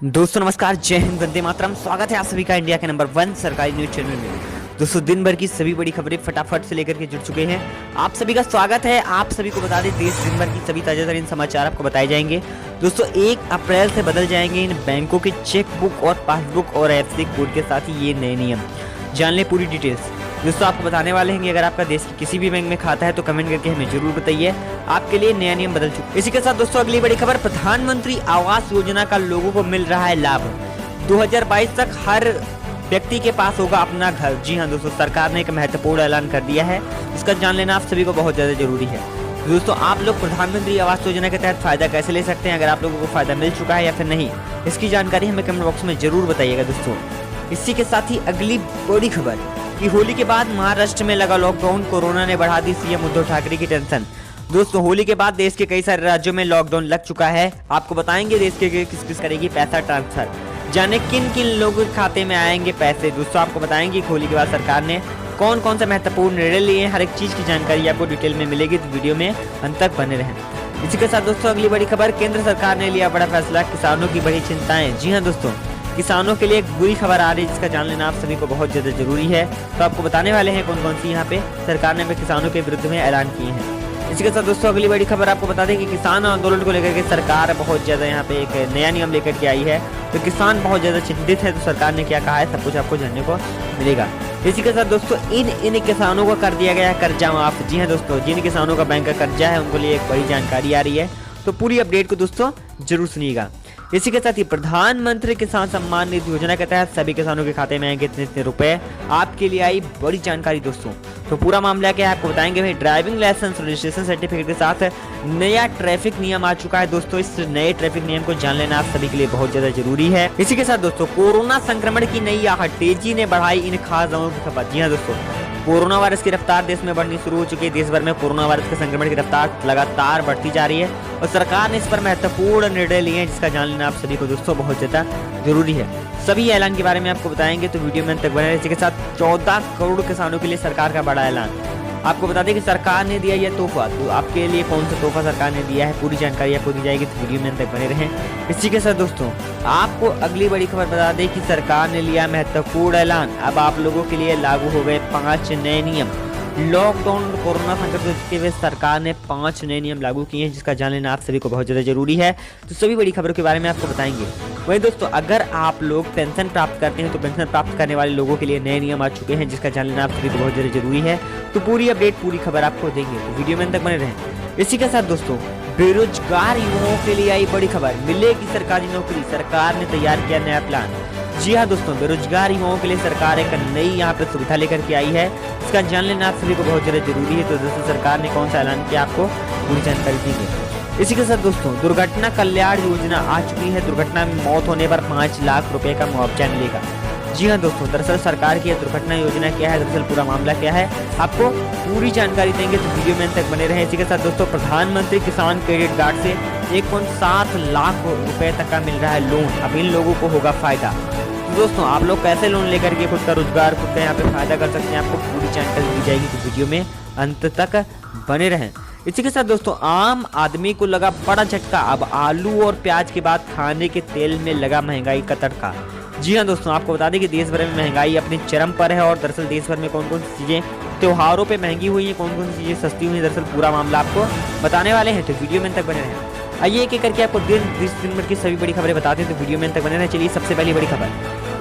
दोस्तों नमस्कार, जय हिंद, वंदे मातरम। स्वागत है आप सभी का इंडिया के नंबर 1 सरकारी न्यूज चैनल में। दोस्तों दिन भर की सभी बड़ी खबरें फटाफट से लेकर के जुड़ चुके हैं। आप सभी का स्वागत है। आप सभी को बता दें, देश दिन भर की सभी ताजा तरीन समाचार आपको बताए जाएंगे। दोस्तों 1 अप्रैल से बदल जाएंगे इन बैंकों के चेकबुक और पासबुक और एफसी कोड के साथ ही ये नए नियम। जान लें पूरी डिटेल्स। दोस्तों आपको बताने वाले हैं कि अगर आपका देश के किसी भी बैंक में खाता है तो कमेंट करके हमें जरूर बताइए। आपके लिए नया नियम बदल चुका है। इसी के साथ दोस्तों अगली बड़ी खबर, प्रधानमंत्री आवास योजना का लोगों को मिल रहा है लाभ। 2022 तक हर व्यक्ति के पास होगा अपना घर। जी हाँ दोस्तों, सरकार ने एक महत्वपूर्ण ऐलान कर दिया है। इसका जान लेना आप सभी को बहुत ज्यादा जरूरी है। दोस्तों आप लोग प्रधानमंत्री आवास योजना के तहत फायदा कैसे ले सकते हैं, अगर आप लोगों को फायदा मिल चुका है या फिर नहीं, इसकी जानकारी हमें कमेंट बॉक्स में जरूर बताइएगा। दोस्तों इसी के साथ ही अगली बड़ी खबर कि होली के बाद महाराष्ट्र में लगा लॉकडाउन, कोरोना ने बढ़ा दी सीएम उद्धव ठाकरे की टेंशन। दोस्तों होली के बाद देश के कई सारे राज्यों में लॉकडाउन लग चुका है। आपको बताएंगे देश के किस किस करेगी पैसा ट्रांसफर, जाने किन किन लोगों के खाते में आएंगे पैसे। दोस्तों आपको बताएंगे होली के बाद सरकार ने कौन कौन से महत्वपूर्ण निर्णय लिए हैं, हर एक चीज की जानकारी आपको डिटेल में मिलेगी, तो वीडियो में अंत तक बने रहें। इसी के साथ दोस्तों अगली बड़ी खबर, केंद्र सरकार ने लिया बड़ा फैसला, किसानों की बड़ी चिंताएं। जी हाँ दोस्तों, किसानों के लिए एक बुरी खबर आ रही है जिसका जान लेना आप सभी को बहुत ज्यादा जरूरी है। तो आपको बताने वाले हैं कौन कौन सी यहाँ पे सरकार ने किसानों के विरुद्ध में ऐलान किए हैं। इसी के साथ दोस्तों अगली बड़ी खबर आपको बता दें कि किसान आंदोलन को लेकर के सरकार बहुत ज्यादा यहाँ पे एक नया नियम लेकर के आई है। तो किसान बहुत ज्यादा चिंतित है, तो सरकार ने क्या कहा है सब कुछ आपको जानने को मिलेगा। इसी के साथ दोस्तों इन किसानों को कर दिया गया है कर्जा माफ। जी हाँ दोस्तों, जिन किसानों का बैंक का कर्जा है उनको लिए एक बड़ी जानकारी आ रही है, तो पूरी अपडेट को दोस्तों जरूर सुनिएगा। इसी के साथ ही प्रधानमंत्री किसान सम्मान निधि योजना के तहत सभी किसानों के खाते में आएंगे इतने रुपए। आपके लिए आई बड़ी जानकारी दोस्तों, तो पूरा मामला क्या है आपको बताएंगे। भाई ड्राइविंग लाइसेंस रजिस्ट्रेशन सर्टिफिकेट के साथ नया ट्रैफिक नियम आ चुका है। दोस्तों इस नए ट्रैफिक नियम को जान लेना आप सभी के लिए बहुत ज्यादा जरूरी है। इसी के साथ दोस्तों कोरोना संक्रमण की नई आहट, तेजी ने बढ़ाई इन खास दवाओं की खपत। जी हाँ दोस्तों, कोरोना वायरस की रफ्तार देश में बढ़नी शुरू हो चुकी है। देश भर में कोरोना वायरस के संक्रमण की रफ्तार लगातार बढ़ती जा रही है और सरकार ने इस पर महत्वपूर्ण निर्णय लिए हैं, जिसका जान लेना आप सभी को दोस्तों बहुत ज्यादा जरूरी है। सभी ऐलान के बारे में आपको बताएंगे, तो वीडियो में अंत तक बने रहिए। इसी के साथ 14 करोड़ किसानों के लिए सरकार का बड़ा ऐलान। आपको बता दें कि सरकार ने दिया यह तोहफा, तो आपके लिए कौन सा तोहफा सरकार ने दिया है, पूरी जानकारी आपको दी जाएगी, तो वीडियो में अंत तक बने रहें। इसी के साथ दोस्तों आपको अगली बड़ी खबर बता दें कि सरकार ने लिया महत्वपूर्ण ऐलान। अब आप लोगों के लिए लागू हो गए 5 नए नियम। लॉकडाउन और कोरोना संकट को देखते हुए सरकार ने 5 नए नियम लागू किए हैं, जिसका जान लेना आप सभी को बहुत ज्यादा जरूरी है। तो सभी बड़ी खबरों के बारे में आपको बताएंगे। वही दोस्तों अगर आप लोग पेंशन प्राप्त करते हैं तो पेंशन प्राप्त करने वाले लोगों के लिए नए नियम आ चुके हैं, जिसका जान लेना आप सभी को बहुत ज्यादा जरूरी है। तो पूरी अपडेट पूरी खबर आपको देंगे, तो वीडियो में तक बने रहें। इसी के साथ दोस्तों बेरोजगार युवाओं के लिए आई बड़ी खबर, मिलेगी सरकारी नौकरी। सरकार ने तैयार किया नया प्लान। जी हाँ दोस्तों, बेरोजगार युवाओं के लिए सरकार एक नई यहाँ पे सुविधा लेकर के आई है, इसका जान लेना आप सभी को बहुत ज्यादा जरूरी है। तो दोस्तों सरकार ने कौन सा ऐलान किया आपको पूरी जानकारी दी गई। इसी के साथ दोस्तों दुर्घटना कल्याण योजना आ चुकी है। दुर्घटना में मौत होने पर 5 लाख रुपए का मुआवजा मिलेगा। जी हाँ दोस्तों, दरअसल सरकार की दुर्घटना योजना क्या है, दरअसल पूरा मामला क्या है, आपको पूरी जानकारी देंगे, तो वीडियो में अंत तक बने रहें। इसी के साथ दोस्तों प्रधानमंत्री किसान क्रेडिट कार्ड से 1.7 लाख रुपए तक का मिल रहा है लोन। अब इन लोगों को होगा फायदा। तो दोस्तों आप लोग कैसे लोन लेकर के खुद का रोजगार, खुद का यहाँ पे फायदा कर सकते हैं, आपको पूरी जानकारी दी जाएगी, तो वीडियो में अंत तक बने रहें। इसी के साथ दोस्तों आम आदमी को लगा बड़ा झटका। अब आलू और प्याज के बाद खाने के तेल में लगा महंगाई का तड़का। जी हाँ दोस्तों, आपको बता दें कि देश भर में महंगाई अपने चरम पर है। और दरअसल देश भर में कौन कौन सी चीजें त्योहारों पे महंगी हुई है, कौन कौन सी चीजें सस्ती हुई है, दरअसल पूरा मामला आपको बताने वाले हैं, तो वीडियो में तक बने रहें। आइए एक एक करके आपको दिन भर की सभी बड़ी खबरें बताते हैं, तो वीडियो में तक बने रहें। चलिए सबसे पहली बड़ी खबर,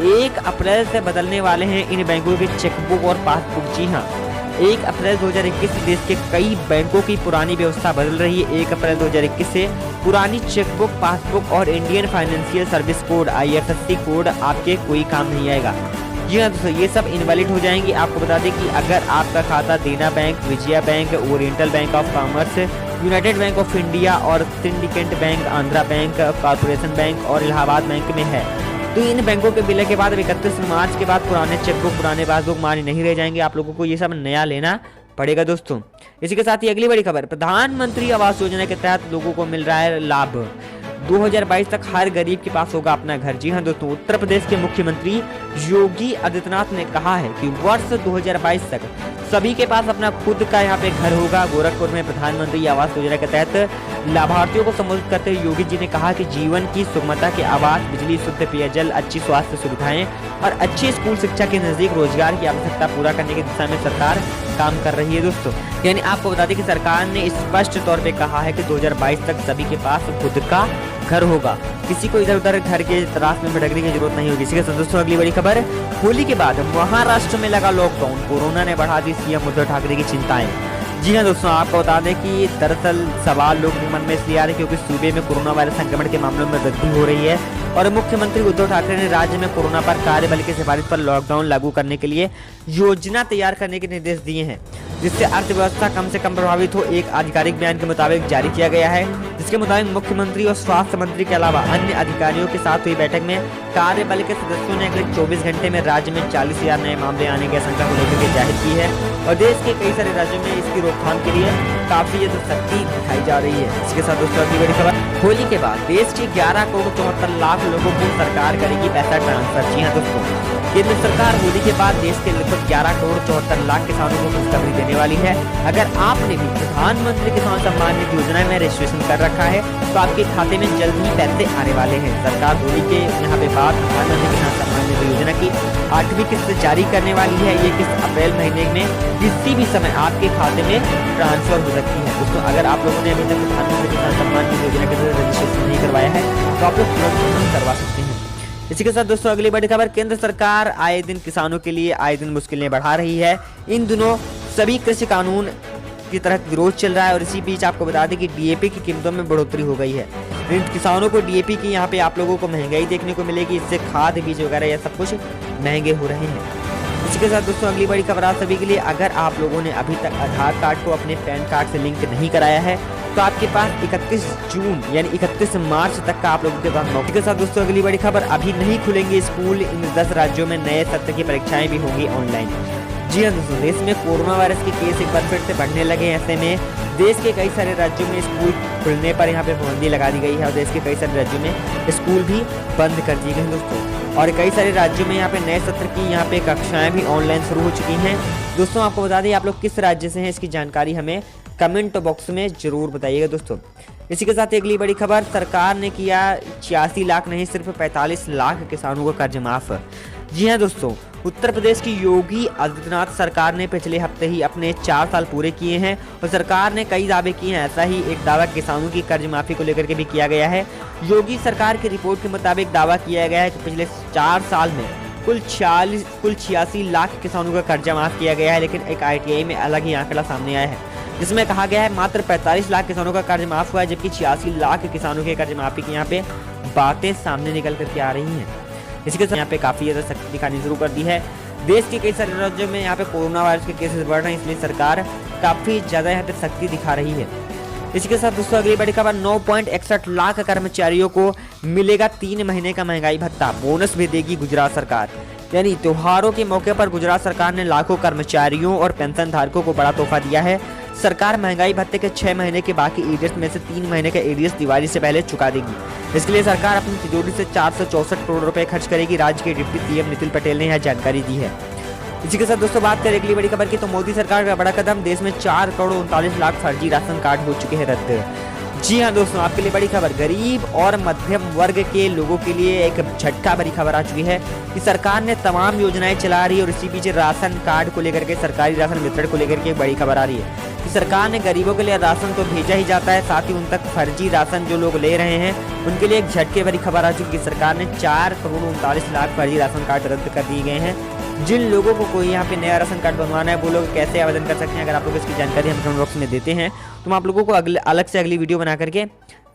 1 अप्रैल से बदलने वाले हैं इन बैंकों के चेकबुक और पासबुक। जी हाँ, 1 अप्रैल 2021 से देश के कई बैंकों की पुरानी व्यवस्था बदल रही है। 1 अप्रैल 2021 से पुरानी चेकबुक, पासबुक और Indian financial service code IFSC code आपके कोई काम नहीं आएगा। जी हाँ दोस्तों, ये सब इनवैलिड हो जाएंगे। आपको बता दें कि अगर आपका खाता Dena Bank, Vijaya Bank, Oriental Bank of Commerce, United Bank of India और Syndicate Bank, Andhra Bank, Corporation Bank और इलाहाबाद बैंक में है, तो इन बैंकों के विलय के बाद 31 मार्च के बाद पुराने चेकबुक, पुराने पासबुक मान्य नहीं रह जाएंगे। आप लोगों को ये सब नया लेना पड़ेगा दोस्तों। इसी के साथ ही अगली बड़ी खबर, प्रधानमंत्री आवास योजना के तहत लोगों को मिल रहा है लाभ। 2022 तक हर गरीब के पास होगा अपना घर। जी हाँ दोस्तों, उत्तर प्रदेश के मुख्यमंत्री योगी आदित्यनाथ ने कहा है कि वर्ष 2022 तक सभी के पास अपना खुद का यहाँ पे घर होगा। गोरखपुर में प्रधानमंत्री आवास योजना के तहत लाभार्थियों को संबोधित करते हुए योगी जी ने कहा कि जीवन की सुगमता के आवास, बिजली, शुद्ध पेयजल, अच्छी स्वास्थ्य सुविधाएं और अच्छी स्कूल शिक्षा के नजदीक रोजगार की आवश्यकता पूरा करने की दिशा में सरकार काम कर रही है दोस्तों। यानी आपको बता दें कि सरकार ने स्पष्ट तौर पे कहा है कि 2022 तक सभी के पास खुद का घर होगा, किसी को इधर उधर घर के तलाश में भटकने की जरूरत नहीं होगी। इसी के साथ दोस्तों अगली बड़ी खबर, होली के बाद महाराष्ट्र में लगा लॉकडाउन, कोरोना ने बढ़ा दी सीएम उद्धव ठाकरे की चिंताएं। जी हाँ दोस्तों, आपको बता दें कि दरअसल सवाल लोगों के मन में इसलिए आ रहे क्योंकि सूबे में कोरोना वायरस संक्रमण के मामलों में वृद्धि हो रही है और मुख्यमंत्री उद्धव ठाकरे ने राज्य में कोरोना पर कार्यबल की सिफारिश पर लॉकडाउन लागू करने के लिए योजना तैयार करने के निर्देश दिए हैं, जिससे अर्थव्यवस्था कम से कम प्रभावित हो। एक आधिकारिक बयान के मुताबिक जारी किया गया है, जिसके मुताबिक मुख्यमंत्री और स्वास्थ्य मंत्री के अलावा अन्य अधिकारियों के साथ हुई बैठक में कार्यबल के सदस्यों ने अगले 24 घंटे में राज्य में 40,000 नए मामले आने की आशंका को लेकर के जाहिर की है और देश के कई सारे राज्यों में इसकी रोकथाम के लिए काफी सख्ती दिखाई जा रही है। इसके साथ दोस्तों अगली बड़ी खबर, होली के बाद देश के 11 करोड़ 74 लाख लोगों को सरकार करेगी पैसा ट्रांसफर। जी हाँ दोस्तों, केंद्र सरकार होली के बाद देश के लगभग 11 करोड़ 74 लाख किसानों को खुशखबरी देने वाली है। अगर आपने भी प्रधानमंत्री किसान सम्मान निधि योजना में रजिस्ट्रेशन कर रखा है तो आपके खाते में जल्द ही पैसे आने वाले हैं। सरकार होली के यहाँ पे बाद प्रधानमंत्री किसान सम्मान निधि योजना की 8वीं किस्त जारी करने वाली है। ये किस्त अप्रैल महीने में किसी भी समय आपके खाते में ट्रांसफर हो सकती है। दोस्तों अगर आप लोगों ने अभी तक प्रधानमंत्री किसान सम्मान निधि योजना के तहत रजिस्ट्रेशन नहीं करवाया है तो आप लोग तुरंत करवा सकते हैं। इसी के साथ दोस्तों अगली बड़ी खबर, केंद्र सरकार आए दिन किसानों के लिए आए दिन मुश्किलें बढ़ा रही है। इन दिनों सभी कृषि कानून की तरह विरोध चल रहा है और इसी बीच आपको बता दें कि डीएपी की कीमतों में बढ़ोतरी हो गई है। इन किसानों को डीएपी की यहाँ पे आप लोगों को महंगाई देखने को मिलेगी, इससे खाद बीज वगैरह यह सब कुछ महंगे हो रहे हैं। इसी के साथ दोस्तों अगली बड़ी खबर आप सभी के लिए, अगर आप लोगों ने अभी तक आधार कार्ड को अपने पैन कार्ड से लिंक नहीं कराया है तो आपके पास 31 जून यानी 31 मार्च तक का आप लोगों के पास मौके के साथ दोस्तों अगली बड़ी खबर, अभी नहीं खुलेंगे स्कूल, इन 10 राज्यों में नए सत्र की परीक्षाएं भी होंगी ऑनलाइन। जी हाँ दोस्तों, देश में कोरोना वायरस के केस एक बार फिर से बढ़ने लगे। ऐसे में देश के कई सारे राज्यों में स्कूल खुलने पर यहाँ पे पाबंदी लगा दी गई है और देश के कई सारे राज्यों में स्कूल भी बंद कर दिए गए दोस्तों और कई सारे राज्यों में यहाँ पे नए सत्र की यहाँ पे कक्षाएं भी ऑनलाइन शुरू हो चुकी हैं। दोस्तों आपको बता दें आप लोग किस राज्य से हैं, इसकी जानकारी हमें कमेंट बॉक्स में जरूर बताइएगा दोस्तों। इसी के साथ अगली बड़ी खबर, सरकार ने किया 86 लाख नहीं सिर्फ 45 लाख किसानों को कर्ज माफ। जी हाँ दोस्तों, उत्तर प्रदेश की योगी आदित्यनाथ सरकार ने पिछले हफ्ते ही अपने 4 साल पूरे किए हैं और सरकार ने कई दावे किए हैं। ऐसा ही एक दावा किसानों की कर्ज माफी को लेकर के भी किया गया है। योगी सरकार की रिपोर्ट के मुताबिक दावा किया गया है कि पिछले 4 साल में कुल 86 लाख किसानों का कर्जा माफ किया गया है, लेकिन एक ITI में अलग ही आंकड़ा सामने आया है जिसमें कहा गया है मात्र 45 लाख किसानों का कर्ज माफ हुआ है, जबकि 86 लाख किसानों के कर्ज माफी की यहाँ पे बातें सामने निकल करके आ रही हैं। इसी के साथ यहाँ पे काफी ज्यादा सख्ती दिखानी शुरू कर दी है। देश के कई सारे राज्यों में यहाँ पे कोरोना वायरस के केसेस बढ़ रहे हैं, इसलिए सरकार काफी ज्यादा यहाँ पे सख्ती दिखा रही है। इसी के साथ दोस्तों अगली बड़ी खबर, 9.61 लाख कर्मचारियों को मिलेगा 3 महीने का महंगाई भत्ता, बोनस भी देगी गुजरात सरकार। यानी त्योहारों के मौके पर गुजरात सरकार ने लाखों कर्मचारियों और पेंशन धारकों को बड़ा तोहफा दिया है। सरकार महंगाई भत्ते के 6 महीने के बाकी एरियर्स में से 3 महीने का एरियर्स दिवाली से पहले चुका देगी। इसके लिए सरकार अपनी तिजोरी से 464 करोड़ रुपए खर्च करेगी, राज्य के डिप्टी सीएम नितिन पटेल ने यह जानकारी दी है। इसी के साथ दोस्तों बात करें अगली बड़ी खबर की, तो मोदी सरकार का बड़ा कदम, देश में 4 करोड़ 39 लाख फर्जी राशन कार्ड हो चुके हैं रद्द। जी हाँ दोस्तों, आपके लिए बड़ी खबर, गरीब और मध्यम वर्ग के लोगों के लिए एक झटका भरी खबर आ चुकी है कि सरकार ने तमाम योजनाएं चला रही है और इसी बीच राशन कार्ड को लेकर के, सरकारी राशन वितरण को लेकर के एक बड़ी खबर आ रही है कि सरकार ने गरीबों के लिए राशन तो भेजा ही जाता है, साथ ही उन तक फर्जी राशन जो लोग ले रहे हैं उनके लिए एक झटके भरी खबर आ चुकी है। सरकार ने 4 करोड़ 39 लाख फर्जी राशन कार्ड रद्द कर दिए गए हैं। जिन लोगों को कोई यहाँ पे नया राशन कार्ड बनवाना है वो लोग कैसे आवेदन कर सकते हैं, अगर आप लोग इसकी जानकारी हम कमेंट बॉक्स में देते हैं तो हम आप लोगों को अलग से अगली वीडियो बना करके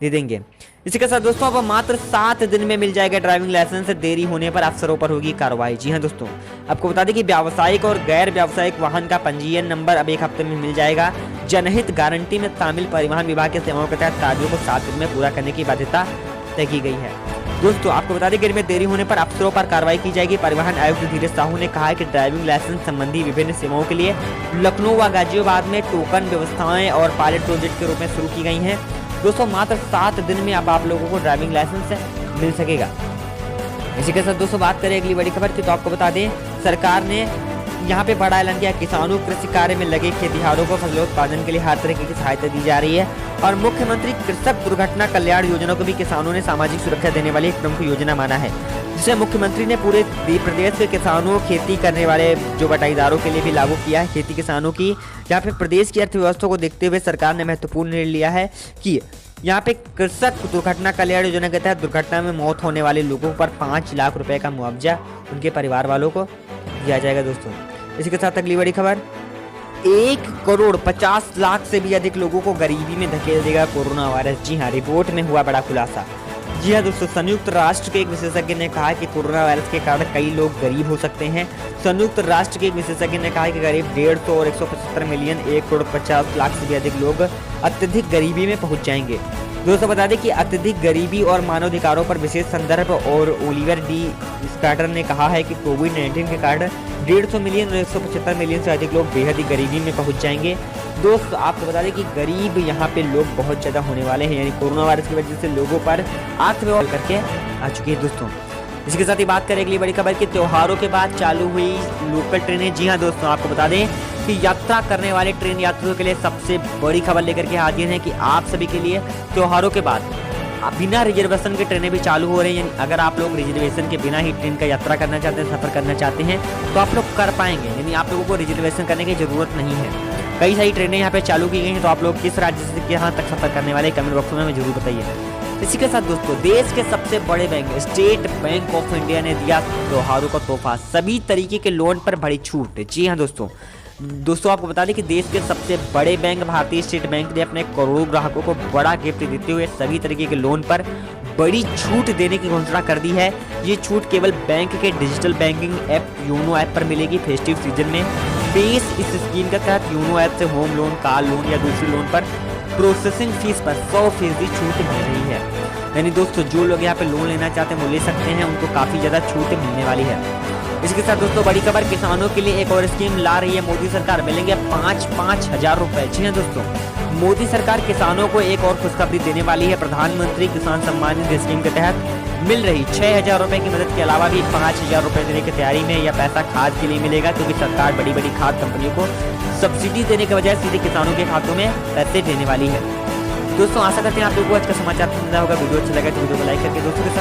दे देंगे। इसी के साथ दोस्तों अब मात्र 7 दिन में मिल जाएगा ड्राइविंग लाइसेंस, देरी होने पर अफसरों पर होगी कार्रवाई। जी हाँ दोस्तों, आपको बता दें कि व्यावसायिक और गैर व्यावसायिक वाहन का पंजीयन नंबर अब 1 हफ्ते में मिल जाएगा। जनहित गारंटी में शामिल परिवहन विभाग की सेवाओं के तहत कार्यों को 7 दिन में पूरा करने की बाध्यता तय की गई है। दोस्तों आपको बता दें कि इनमें देरी होने पर अफसरों पर कार्रवाई की जाएगी। परिवहन आयुक्त धीरज साहू ने कहा है कि ड्राइविंग लाइसेंस संबंधी विभिन्न सेवाओं के लिए लखनऊ व गाजियाबाद में टोकन व्यवस्थाएं और पायलट प्रोजेक्ट के रूप में शुरू की गई हैं। दोस्तों मात्र 7 दिन में अब आप लोगों को ड्राइविंग लाइसेंस मिल सकेगा। इसी के साथ दोस्तों बात करें अगली बड़ी खबर की, तो आपको बता दें सरकार ने यहाँ पे बड़ा ऐलान किया, किसानों कृषि कार्य में लगे खेतिहरों को फसलोत्पादन के लिए हर तरह की सहायता दी जा रही है। और मुख्यमंत्री कृषक दुर्घटना कल्याण योजना को भी किसानों ने सामाजिक सुरक्षा देने वाली एक प्रमुख योजना माना है, जिसे मुख्यमंत्री ने पूरे प्रदेश के किसानों, खेती करने वाले जो बटाईदारों के लिए भी लागू किया है। खेती किसानों की यहाँ पे प्रदेश की अर्थव्यवस्था को देखते हुए सरकार ने महत्वपूर्ण निर्णय लिया है कि यहाँ पे कृषक दुर्घटना कल्याण योजना के तहत दुर्घटना में मौत होने वाले लोगों पर 5 लाख रुपए का मुआवजा उनके परिवार वालों को दिया जाएगा। दोस्तों इसी के साथ अगली बड़ी खबर, 1,50,00,000 से भी अधिक लोगों को गरीबी में धकेल देगा कोरोना वायरस। जी हाँ, रिपोर्ट में हुआ बड़ा खुलासा। जी हाँ दोस्तों, संयुक्त राष्ट्र के एक विशेषज्ञ ने कहा कि कोरोना वायरस के कारण कई लोग गरीब हो सकते हैं। संयुक्त राष्ट्र के एक विशेषज्ञ ने कहा कि करीब 150 और 175 मिलियन 1,50,00,000 से भी अधिक लोग अत्यधिक गरीबी में पहुंच जाएंगे। दोस्तों बता दें कि अत्यधिक गरीबी और मानवाधिकारों पर विशेष संदर्भ और ओलिवर डी स्काटर ने कहा है कि कोविड-19 के कारण 150 मिलियन और 175 मिलियन से अधिक लोग बेहद ही गरीबी में पहुंच जाएंगे। दोस्तों आपको बता दें कि गरीब यहाँ पे लोग बहुत ज़्यादा होने वाले हैं, यानी कोरोना वायरस की वजह से लोगों पर अर्थव्यवस्था करके आ चुकी है। दोस्तों इसके साथ ही बात करें अगली बड़ी खबर की, त्योहारों के बाद चालू हुई लोकल ट्रेनें। जी हाँ दोस्तों, आपको बता दें कि यात्रा करने वाले ट्रेन यात्रियों के लिए सबसे बड़ी खबर लेकर के हाजिर हैं कि आप सभी के लिए त्योहारों के बाद बिना रिजर्वेशन की ट्रेनें भी चालू हो रही हैं। यानी अगर आप लोग रिजर्वेशन के बिना ही ट्रेन का यात्रा करना चाहते हैं, सफर करना चाहते हैं, तो आप लोग कर पाएंगे, यानी आप लोगों को रिजर्वेशन करने की जरूरत नहीं है। कई सारी ट्रेनें यहाँ पे चालू की गई हैं, तो आप लोग किस राज्य से यहाँ तक सफर करने वाले कमेंट बॉक्स में हमें जरूर बताइए। इसी के साथ दोस्तों देश के सबसे बड़े bank state bank of India ने दिया त्योहारों का तोहफा, सभी तरीके के लोन पर बड़ी छूट। जी हाँ दोस्तों आपको बता दें कि देश के सबसे बड़े बैंक भारतीय स्टेट बैंक ने अपने करोड़ों ग्राहकों को बड़ा गिफ्ट देते हुए सभी तरीके के लोन पर बड़ी छूट देने की घोषणा कर दी है। ये छूट केवल बैंक के digital banking app YONO app पर मिलेगी। फेस्टिव सीजन में पेश इस स्कीम के तहत योनो ऐप से होम लोन, कार लोन या दूसरी लोन पर प्रोसेसिंग फीस पर 100% छूट मिल रही है। यानी दोस्तों जो लोग यहाँ पे लोन लेना चाहते हैं वो ले सकते हैं, उनको काफ़ी ज़्यादा छूट मिलने वाली है। इसके साथ दोस्तों बड़ी खबर, किसानों के लिए एक और स्कीम ला रही है मोदी सरकार, मिलेंगे 5-5 हज़ार रुपए। जी हाँ दोस्तों, मोदी सरकार किसानों को एक और खुशखबरी देने वाली है। प्रधानमंत्री किसान सम्मान निधि स्कीम के तहत मिल रही 6,000 रुपए की मदद के अलावा भी 5,000 रुपए देने की तैयारी में। यह पैसा खाद के लिए मिलेगा, क्योंकि सरकार बड़ी बड़ी खाद कंपनियों को सब्सिडी देने के बजाय सीधे किसानों के खातों में पैसे देने वाली है। दोस्तों आशा करते हैं आप लोगों को आज का समाचार पसंद आया होगा। वीडियो अच्छा लगा तो वीडियो को लाइक करके दोस्तों के साथ